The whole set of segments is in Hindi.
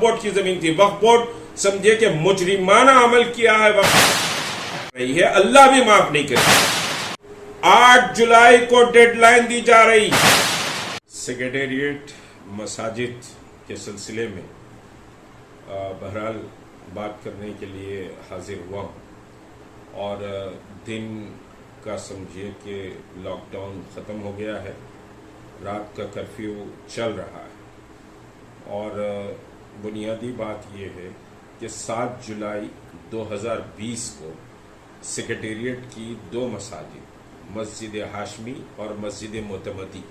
वक्फ बोर्ड की जमीन थी। वक्फ बोर्ड समझे कि मुजरिमाना अमल किया है, वक्फ रही है, अल्लाह भी माफ नहीं करे। 8 जुलाई को डेडलाइन दी जा रही। सेक्रेटेरिएट मसाजिद के सिलसिले में बहरहाल बात करने के लिए हाजिर हुआ हूँ। और दिन का समझिए कि लॉकडाउन ख़त्म हो गया है, रात का कर्फ्यू चल रहा है। और बुनियादी बात यह है कि 7 जुलाई 2020 को सेक्रेटेरिएट की 2 मसाजिद, मस्जिद हाशमी और मस्जिद मोतमदी,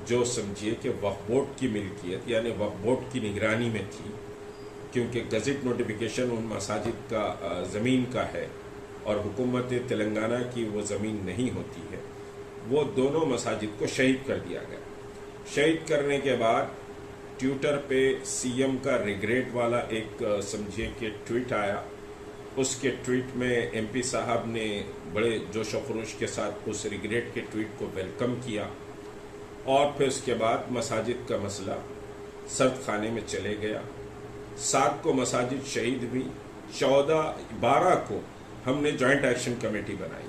जो समझिए कि वक्फ बोर्ड की मिल्कियत यानी वक्फ बोर्ड की निगरानी में थी, क्योंकि गज़ट नोटिफिकेशन उन मसाजिद का ज़मीन का है और हुकूमत तेलंगाना की वो ज़मीन नहीं होती है, वो दोनों मसाजिद को शहीद कर दिया गया। शहीद करने के बाद ट्विटर पे सीएम का रिग्रेट वाला एक समझिए कि ट्वीट आया। उसके ट्वीट में एमपी साहब ने बड़े जोश व खरोश के साथ उस रिग्रेट के ट्वीट को वेलकम किया। और फिर उसके बाद मसाजिद का मसला सर्द खाने में चले गया। 7 को मसाजिद शहीद हुई। 12 को हमने जॉइंट एक्शन कमेटी बनाई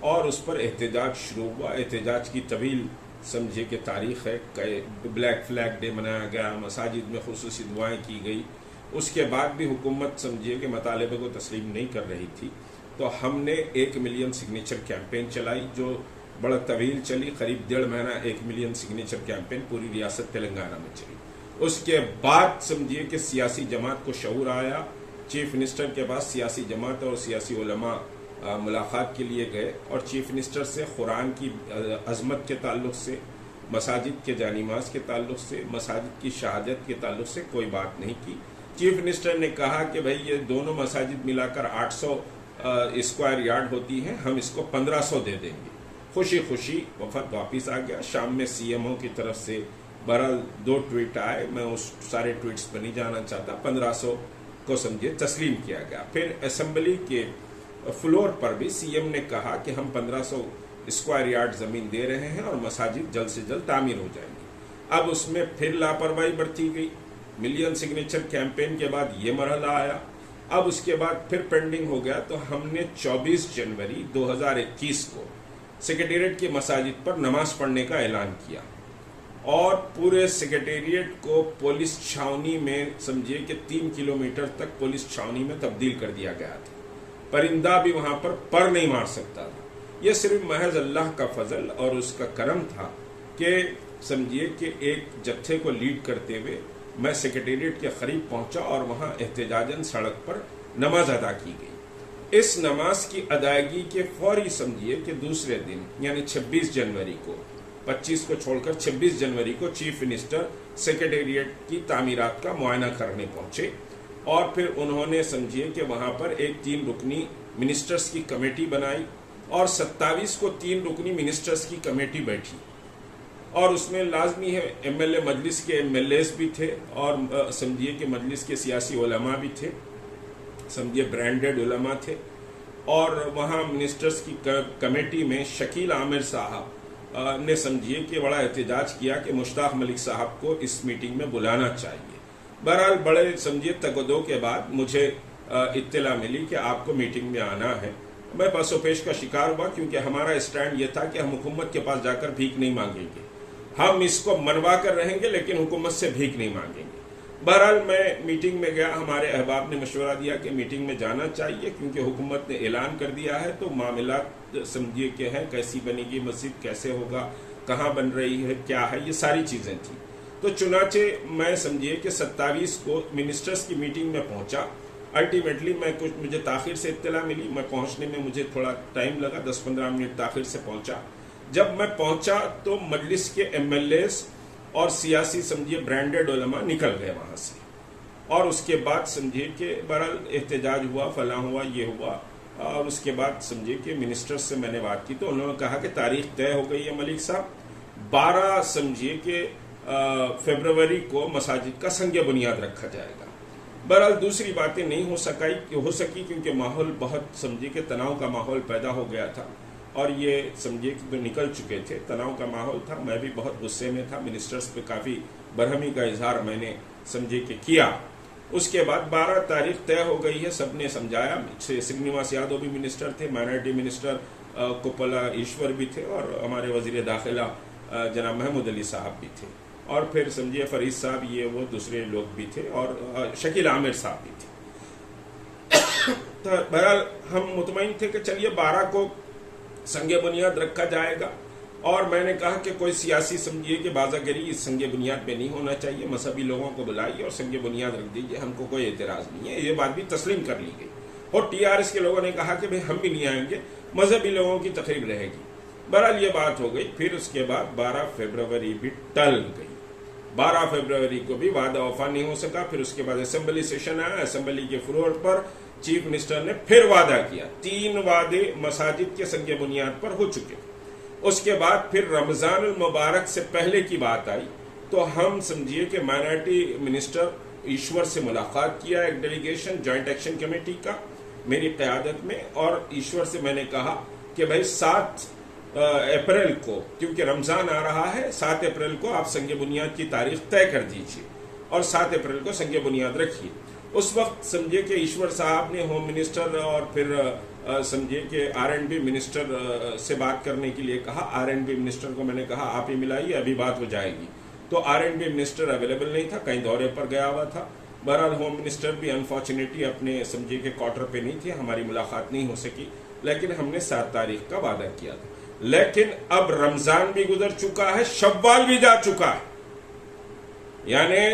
और उस पर एहतजाज शुरू हुआ। एहतजाज की तवील समझिए कि तारीख है। ब्लैक फ्लैग डे मनाया गया, मसाजिद में खुसूसी दुआएं की गई। उसके बाद भी हुकूमत समझिए कि मतालबे को तस्लीम नहीं कर रही थी, तो हमने 1 मिलियन सिग्नेचर कैंपेन चलाई, जो बड़ा तवील चली। करीब 1.5 महीना 1 मिलियन सिग्नेचर कैंपेन पूरी रियासत तेलंगाना में चली। उसके बाद समझिए कि सियासी जमात को शऊर आया। चीफ मिनिस्टर के पास सियासी जमात और सियासी उलमा मुलाकात के लिए गए और चीफ मिनिस्टर से कुरान की अजमत के ताल्लुक से, मसाजिद के जानिमाज के ताल्लुक से, मसाजिद की शहादत के ताल्लुक से कोई बात नहीं की। चीफ मिनिस्टर ने कहा कि भाई ये दोनों मसाजिद मिलाकर 800 स्क्वायर यार्ड होती हैं, हम इसको 1500 दे देंगे। खुशी खुशी वफद वापिस आ गया। शाम में सीएमओ की तरफ से बहरहाल 2 ट्वीट आए, मैं उस सारे ट्वीट्स पर नहीं जाना चाहता। 1500 को समझिए तस्लीम किया गया। फिर असेंबली के फ्लोर पर भी सीएम ने कहा कि हम 1500 स्क्वायर यार्ड जमीन दे रहे हैं और मसाजिद जल्द से जल्द तामीर हो जाएंगी। अब उसमें फिर लापरवाही बरती गई। मिलियन सिग्नेचर कैंपेन के बाद ये मरहला आया। अब उसके बाद फिर पेंडिंग हो गया, तो हमने 24 जनवरी 2021 को सेक्रेटेरिएट की मसाजिद पर नमाज पढ़ने का ऐलान किया और पूरे सेक्रेटेरिएट को पुलिस छावनी में समझिए कि 3 किलोमीटर तक पुलिस छावनी में तब्दील कर दिया गया था। परिंदा भी वहां पर नहीं मार सकता था। यह सिर्फ महज अल्लाह का फजल और उसका करम था कि समझिए कि एक जत्थे को लीड करते हुए मैं सेक्रेटेरिएट के करीब पहुंचा और वहां एहतजाजन सड़क पर नमाज अदा की गई। इस नमाज की अदायगी के फौरी समझिए कि दूसरे दिन यानी 26 जनवरी को, 25 को छोड़कर 26 जनवरी को चीफ मिनिस्टर सेक्रेटेरिएट की तामीरात का मुआयना करने पहुंचे और फिर उन्होंने समझिए कि वहां पर एक 3 रुकनी मिनिस्टर्स की कमेटी बनाई और 27 को 3 रुकनी मिनिस्टर्स की कमेटी बैठी और उसमें लाजमी है एमएलए मजलिस के एमएलएस भी थे और समझिए कि मजलिस के सियासी उलमा भी थे, समझिए ब्रांडेड उलमा थे। और वहां मिनिस्टर्स की कमेटी में शकील आमिर साहब ने समझिए कि बड़ा एहतजाज किया कि मुश्ताक मलिक साहब को इस मीटिंग में बुलाना चाहिए। बहरहाल बड़े समझिए तगदो के बाद मुझे इत्तला मिली कि आपको मीटिंग में आना है। मैं पसोपेश का शिकार हुआ, क्योंकि हमारा स्टैंड यह था कि हम हुकूमत के पास जाकर भीख नहीं मांगेंगे, हम इसको मनवा कर रहेंगे लेकिन हुकूमत से भीख नहीं मांगेंगे। बहरहाल मैं मीटिंग में गया। हमारे अहबाब ने मशवरा दिया कि मीटिंग में जाना चाहिए, क्योंकि हुकूमत ने ऐलान कर दिया है, तो मामला समझिए कि है, कैसी बनेगी मस्जिद, कैसे होगा, कहाँ बन रही है, क्या है, ये सारी चीज़ें थी। तो चुनाचे मैं समझिए कि 27 को मिनिस्टर्स की मीटिंग में पहुंचा। अल्टीमेटली मुझे ताखिर से इत्तला मिली, मैं पहुंचने में मुझे थोड़ा टाइम लगा, 10-15 मिनट ताखिर से पहुंचा। जब मैं पहुंचा तो मजलिस के एमएलएस और सियासी समझिए ब्रांडेड उलमा निकल गए वहां से और उसके बाद समझिए कि बहरहाल एहतजाज हुआ, फलां हुआ, ये हुआ। और उसके बाद समझिए कि मिनिस्टर से मैंने बात की तो उन्होंने कहा कि तारीख तय हो गई है मलिक साहब, 12 समझिए कि फरवरी को मसाजिद का संग बुनियाद रखा जाएगा। बहरहाल दूसरी बातें नहीं हो सकी क्योंकि माहौल बहुत समझिए कि तनाव का माहौल पैदा हो गया था और ये समझिए कि तो निकल चुके थे, तनाव का माहौल था। मैं भी बहुत गुस्से में था, मिनिस्टर्स पे काफ़ी बरहमी का इजहार मैंने समझिए कि किया उसके बाद 12 तारीख तय हो गई है, सबने समझाया। श्रीनिवास यादव भी मिनिस्टर थे, माइनॉरिटी मिनिस्टर कुपला ईश्वर भी थे, और हमारे वजीर दाखिला जनाब महमूद अली साहब भी थे, और फिर समझिए फरीद साहब, ये वो दूसरे लोग भी थे, और शकील आमिर साहब भी थे। तो बहरहाल हम मुतमईन थे कि चलिए 12 को संगे बुनियाद रखा जाएगा, और मैंने कहा कि कोई सियासी समझिए कि बाज़ागरी इस संगे बुनियाद पे नहीं होना चाहिए, मजहबी लोगों को बुलाइए और संगे बुनियाद रख दीजिए, हमको कोई एतराज़ नहीं है। ये बात भी तस्लीम कर ली गई, और TRS के लोगों ने कहा कि भाई हम भी नहीं आएंगे, मजहबी लोगों की तकरीब रहेगी। बहरहाल ये बात हो गई। फिर उसके बाद 12 फरवरी भी टल गई, 12 फरवरी को भी वादा वफा नहीं हो सका। फिर उसके बाद असेंबली सेशन आया, असेंबली के फ्लोर पर चीफ मिनिस्टर ने फिर वादा किया, 3 वादे मसाजिद के संगे बुनियाद पर हो चुके। उसके बाद फिर रमजान मुबारक से पहले की बात आई, तो हम समझिए कि माइनॉरिटी मिनिस्टर ईश्वर से मुलाकात किया, एक डेलीगेशन जॉइंट एक्शन कमेटी का मेरी क़यादत में, और ईश्वर से मैंने कहा कि भाई 7 अप्रैल को, क्योंकि रमजान आ रहा है, 7 अप्रैल को आप संगे बुनियाद की तारीख तय कर दीजिए और 7 अप्रैल को संगे बुनियाद रखिए। उस वक्त समझिए कि ईश्वर साहब ने होम मिनिस्टर और फिर समझिए कि R&B मिनिस्टर से बात करने के लिए कहा। R&B मिनिस्टर को मैंने कहा आप ही मिलाइए, अभी बात हो जाएगी। तो R&B मिनिस्टर अवेलेबल नहीं था, कहीं दौरे पर गया हुआ था। बहरहाल होम मिनिस्टर भी अनफॉर्चुनेटली अपने समझिए कि क्वार्टर पे नहीं थी, हमारी मुलाकात नहीं हो सकी, लेकिन हमने 7 तारीख का वादा किया था। लेकिन अब रमजान भी गुजर चुका है, शव्वाल भी जा चुका है, यानी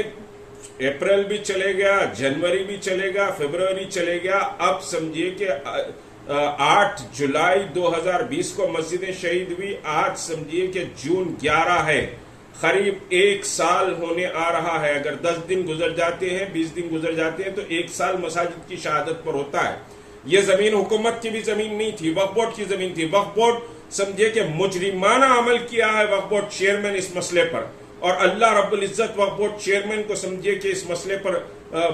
अप्रैल भी चले गया, जनवरी भी चलेगा, फरवरी चले गया। अब समझिए कि 8 जुलाई 2020 को मस्जिदें शहीद हुई, आज समझिए कि जून 11 है, करीब 1 साल होने आ रहा है। अगर 10 दिन गुजर जाते हैं, 20 दिन गुजर जाते हैं, तो 1 साल मसाजिद की शहादत पर होता है। ये जमीन हुकूमत की भी जमीन नहीं थी, वक्फ बोर्ड की जमीन थी। वक्फ बोर्ड समझिए कि मुजरिमाना अमल किया है वक्फ बोर्ड चेयरमैन इस मसले पर, और अल्लाह रब्बुल इज्जत वक्फ बोर्ड चेयरमैन को समझिए कि इस मसले पर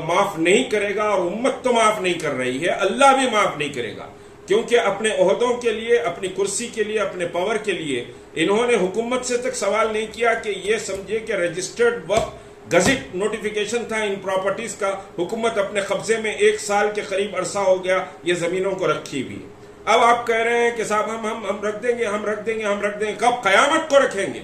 माफ नहीं करेगा, और उम्मत तो माफ नहीं कर रही है, अल्लाह भी माफ नहीं करेगा, क्योंकि अपने ओहदों के लिए, अपनी कुर्सी के लिए, अपने पावर के लिए इन्होंने हुकूमत से तक सवाल नहीं किया कि ये समझिए कि रजिस्टर्ड वक्फ गजट नोटिफिकेशन था इन प्रॉपर्टीज का, हुकूमत अपने कब्जे में 1 साल के करीब अरसा हो गया ये जमीनों को रखी हुई। अब आप कह रहे हैं कि साहब हम रख देंगे, हम रख देंगे, हम रख देंगे, कब? कयामत को रखेंगे।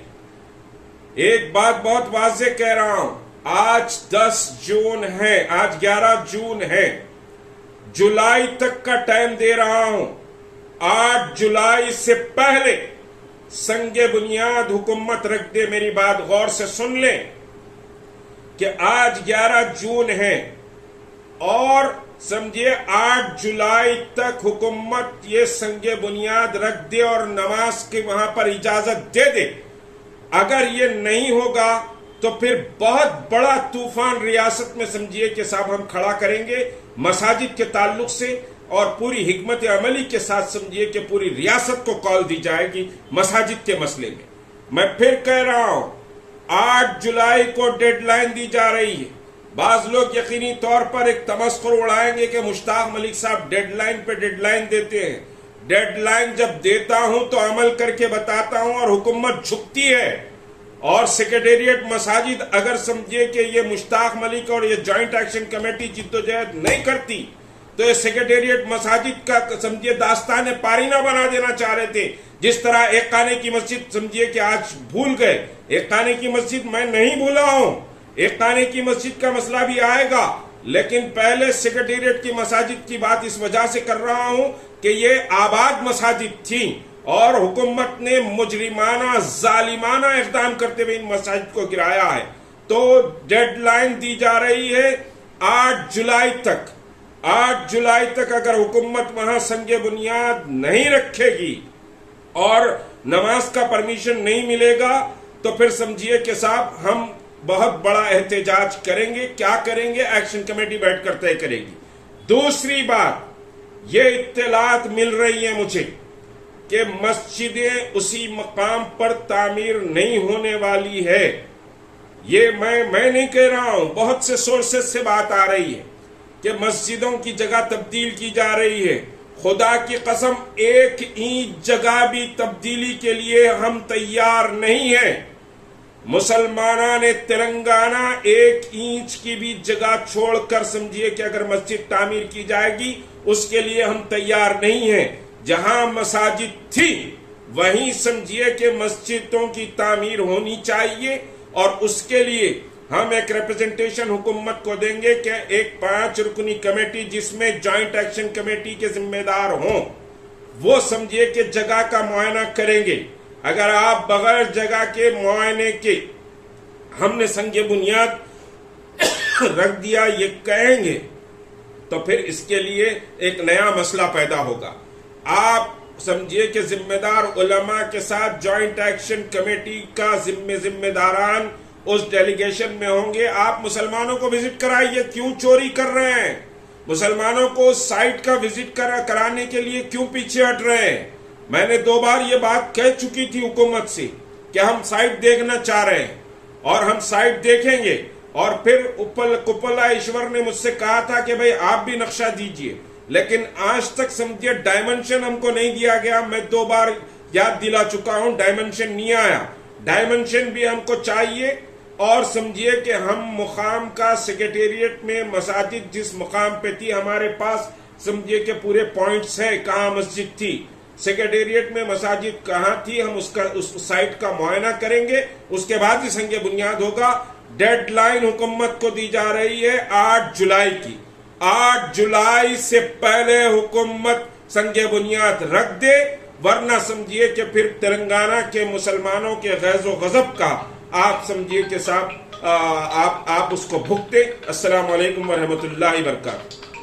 एक बात बहुत वाज़े कह रहा हूं, आज 10 जून है, आज 11 जून है, जुलाई तक का टाइम दे रहा हूं। 8 जुलाई से पहले संगे बुनियाद हुकूमत रख दे। मेरी बात गौर से सुन लें कि आज 11 जून है, और समझिए 8 जुलाई तक हुकूमत ये संगे बुनियाद रख दे और नमाज की वहां पर इजाजत दे दे। अगर ये नहीं होगा तो फिर बहुत बड़ा तूफान रियासत में समझिए कि साहब हम खड़ा करेंगे मसाजिद के ताल्लुक से, और पूरी हिकमत अमली के साथ समझिए कि पूरी रियासत को कॉल दी जाएगी मसाजिद के मसले में। मैं फिर कह रहा हूं, 8 जुलाई को डेडलाइन दी जा रही है। बाज लोग यकीनी तौर पर एक तमस्कुर उड़ाएंगे कि मुश्ताक मलिक साहब डेडलाइन पे डेडलाइन देते हैं। डेडलाइन जब देता हूं तो अमल करके बताता हूं, और हुकूमत झुकती है। और सेक्रेटेरिएट मसाजिद अगर समझिए कि ये मुश्ताक मलिक और ये जॉइंट एक्शन कमेटी जिद्दोजहद नहीं करती, तो ये सेक्रेटेरिएट मसाजिद का समझिए दास्तान पारीना बना देना चाह रहे थे। जिस तरह एक खाने की मस्जिद समझिए कि आज भूल गए, एक खाने की मस्जिद मैं नहीं भूला हूं, एक खाने की मस्जिद का मसला भी आएगा, लेकिन पहले सेक्रेटेरिएट की मसाजिद की बात इस वजह से कर रहा हूं कि ये आबाद मसाजिद थी, और हुकूमत ने मुजरिमाना जालिमाना इक़दाम करते हुए इन मसाजिद को गिराया है। तो डेडलाइन दी जा रही है 8 जुलाई तक। 8 जुलाई तक अगर हुकूमत वहां संगे बुनियाद नहीं रखेगी और नमाज का परमिशन नहीं मिलेगा, तो फिर समझिए कि साहब हम बहुत बड़ा एहतजाज करेंगे। क्या करेंगे? एक्शन कमेटी बैठकर तय करेगी। दूसरी बात, ये इत्तलात मिल रही है मुझे कि मस्जिदें उसी मकाम पर तामीर नहीं होने वाली है। ये मैं नहीं कह रहा हूं, बहुत से सोर्सेस से बात आ रही है कि मस्जिदों की जगह तब्दील की जा रही है। खुदा की कसम, एक इंच जगह भी तब्दीली के लिए हम तैयार नहीं हैं। मुसलमाना ने तेलंगाना 1 इंच की भी जगह छोड़कर समझिए कि अगर मस्जिद तामीर की जाएगी उसके लिए हम तैयार नहीं हैं। जहां मसाजिद थी वहीं समझिए कि मस्जिदों की तामीर होनी चाहिए और उसके लिए हम एक रिप्रेजेंटेशन हुकूमत को देंगे कि एक 5 रुकनी कमेटी जिसमें जॉइंट एक्शन कमेटी के जिम्मेदार हों, वो समझिए कि जगह का मुआयना करेंगे। अगर आप बगैर जगह के मुआयने के हमने संगे बुनियाद रख दिया ये कहेंगे तो फिर इसके लिए एक नया मसला पैदा होगा। आप समझिए कि जिम्मेदार उलमा के साथ जॉइंट एक्शन कमेटी का जिम्मेदारान उस डेलीगेशन में होंगे। आप मुसलमानों को विजिट कराइए, क्यों चोरी कर रहे हैं? मुसलमानों को साइट का विजिट कराने के लिए क्यों पीछे हट रहे हैं? मैंने 2 बार ये बात कह चुकी थी हुकूमत से कि हम साइट देखना चाह रहे हैं और हम साइट देखेंगे। और फिर कुपला ईश्वर ने मुझसे कहा था कि भाई आप भी नक्शा दीजिए, लेकिन आज तक समझिए डायमेंशन हमको नहीं दिया गया। मैं 2 बार याद दिला चुका हूं, डायमेंशन नहीं आया। डायमेंशन भी हमको चाहिए और समझिए कि हम मुकाम का सेक्रेटेरिएट में मसाजिद जिस मुकाम पे थी हमारे पास समझिए कि पूरे पॉइंट्स है कहाँ मस्जिद थी, सेक्रेटेरिएट में मसाजिद कहाँ थी, हम उस साइट का मुआयना करेंगे, उसके बाद ही संगे बुनियाद होगा। डेडलाइन हुकूमत को दी जा रही है 8 जुलाई की। 8 जुलाई से पहले हुकूमत संगे बुनियाद रख दे, वरना समझिए कि फिर तेलंगाना के मुसलमानों के गैज़ो गज़ब का आप समझिए कि साहब आप उसको भुगते। अस्सलाम वालेकुम व रहमतुल्लाहि व बरकातहू।